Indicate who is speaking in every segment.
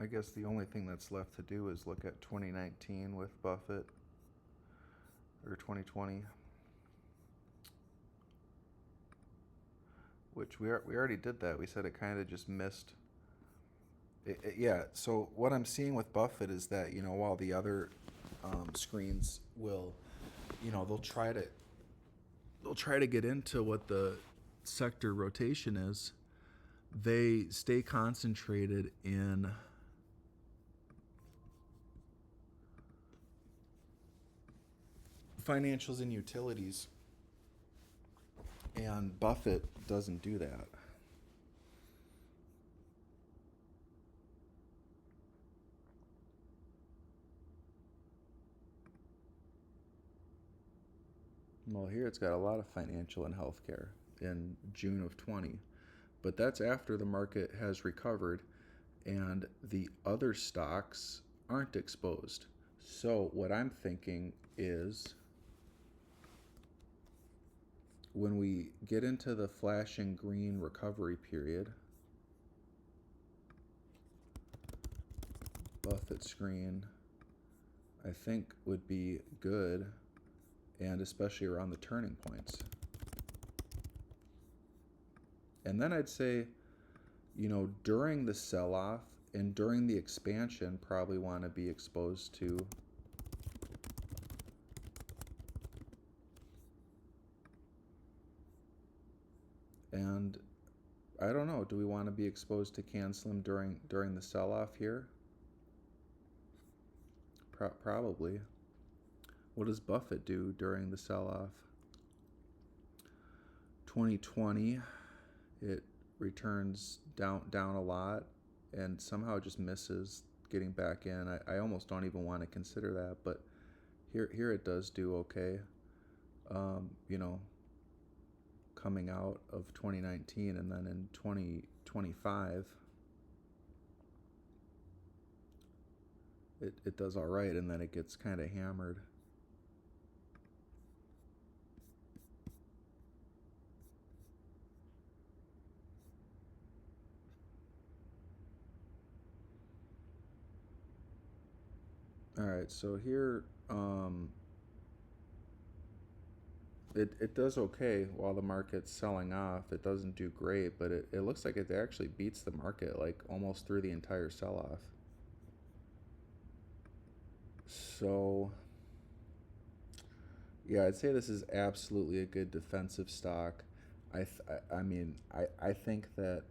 Speaker 1: I guess the only thing that's left to do is look at 2019 with Buffett, or 2020, which we already did that. We said it kind of just missed. Yeah, so what I'm seeing with Buffett is that, while the other screens will, they'll try to get into what the sector rotation is, they stay concentrated in financials and utilities, and Buffett doesn't do that. Well, here it's got a lot of financial and healthcare in June of 20, but that's after the market has recovered and the other stocks aren't exposed. So, what I'm thinking is when we get into the flashing green recovery period, Buffett screen, I think would be good, and especially around the turning points. And then I'd say, during the sell-off and during the expansion, probably want to be exposed to and I don't know, do we want to be exposed to canceling during the sell-off here? Probably. What does Buffett do during the sell-off? 2020, it returns down a lot and somehow just misses getting back in. I almost don't even want to consider that, but here it does do okay. You know, coming out of 2019, and then in 2025 it does all right, and then it gets kind of hammered. All right, so here it does okay while the market's selling off. It doesn't do great, but it looks like it actually beats the market like almost through the entire sell-off. So yeah, I'd say this is absolutely a good defensive stock. I mean, I think that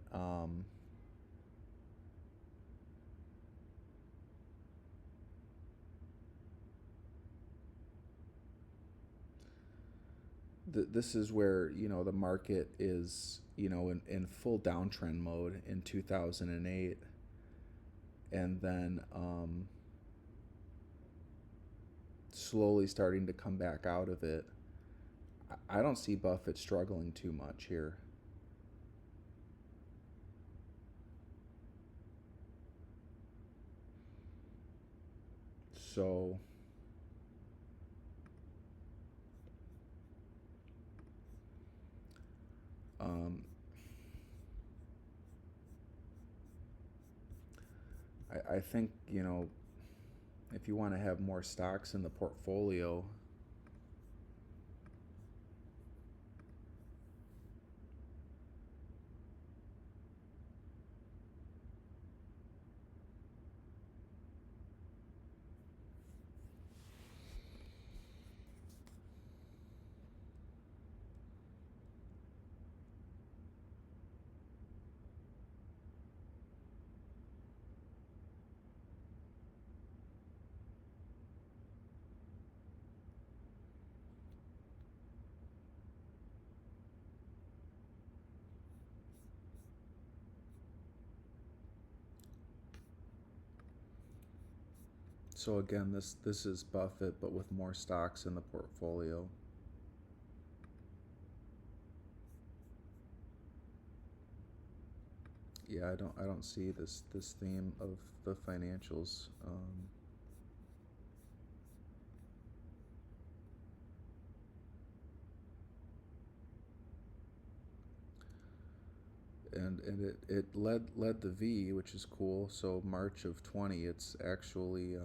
Speaker 1: this is where the market is in full downtrend mode in 2008, and then slowly starting to come back out of it. I don't see Buffett struggling too much here. So um, I think if you want to have more stocks in the portfolio, so again, this is Buffett, but with more stocks in the portfolio. Yeah, I don't see this theme of the financials. and it led the V, which is cool. So March of 20, it's actually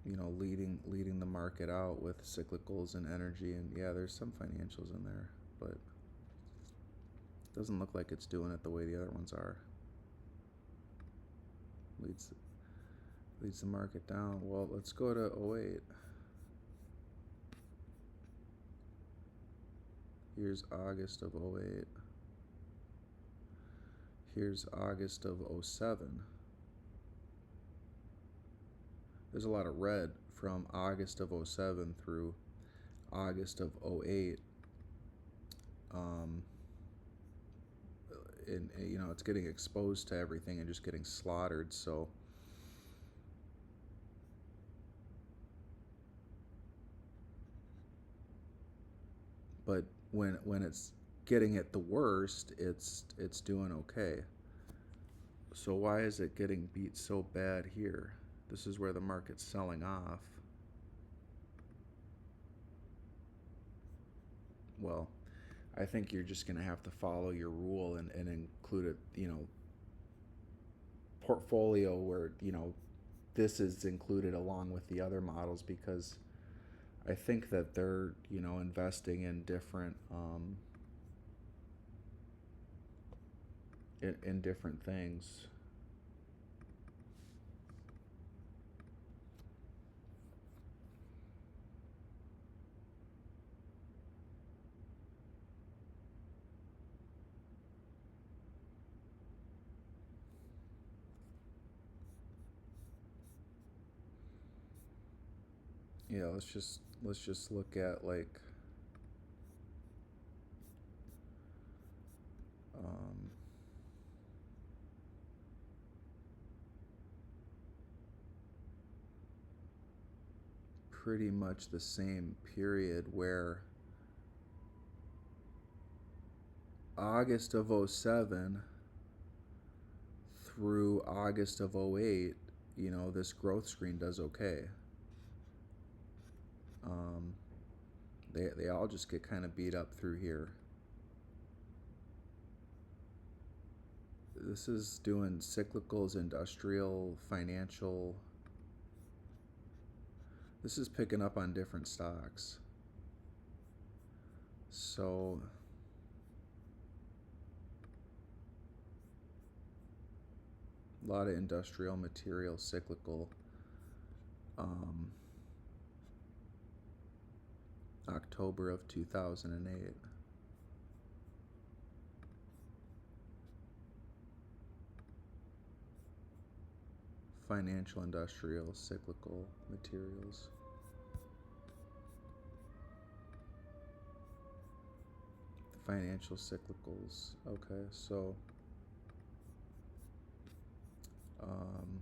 Speaker 1: leading the market out with cyclicals and energy, and yeah, there's some financials in there, but it doesn't look like it's doing it the way the other ones are. Leads the market down. Well, let's go to '08. Here's August of '08. Here's August of '07. There's a lot of red from August of '07 through August of '08. And it's getting exposed to everything and just getting slaughtered. So but when it's getting it the worst, it's doing okay. So why is it getting beat so bad here? This is where the market's selling off. Well, I think you're just going to have to follow your rule and include it, portfolio where, this is included along with the other models, because I think that they're, investing in different in different things. Yeah, let's just look at like um, pretty much the same period where August of '07 through August of '08, this growth screen does okay. Um, they all just get kind of beat up through here. This is doing cyclicals, industrial, financial. This is picking up on different stocks. So a lot of industrial material cyclical. October of 2008. Financial, industrial, cyclical materials. Financial cyclicals. Okay, so um,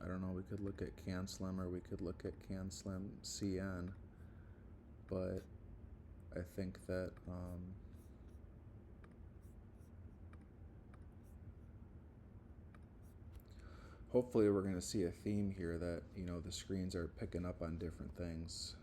Speaker 1: I don't know, we could look at CanSlim or we could look at CanSlim CN, but I think that hopefully we're going to see a theme here that, the screens are picking up on different things.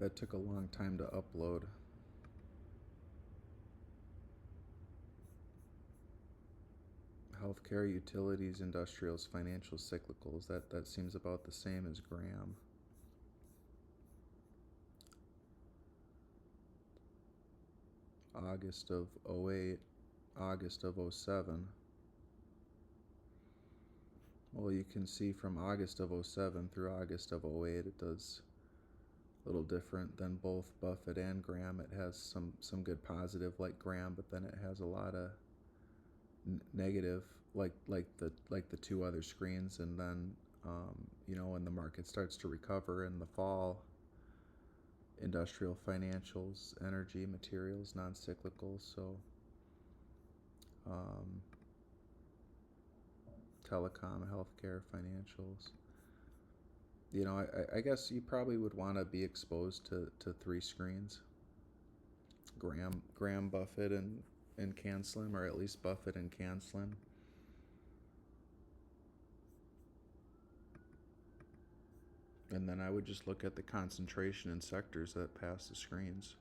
Speaker 1: That took a long time to upload. Healthcare, utilities, industrials, financial, cyclicals. That seems about the same as Graham. August of '08, August of '07. Well, you can see from August of '07 through August of '08, it does a little different than both Buffett and Graham. It has some good positive like Graham, but then it has a lot of negative like the two other screens. And then when the market starts to recover in the fall, industrial, financials, energy, materials, non-cyclical. So um, telecom, healthcare, financials. I guess you probably would want to be exposed to three screens: Graham, Buffett, and CanSlim, or at least Buffett and CanSlim. And then I would just look at the concentration in sectors that pass the screens.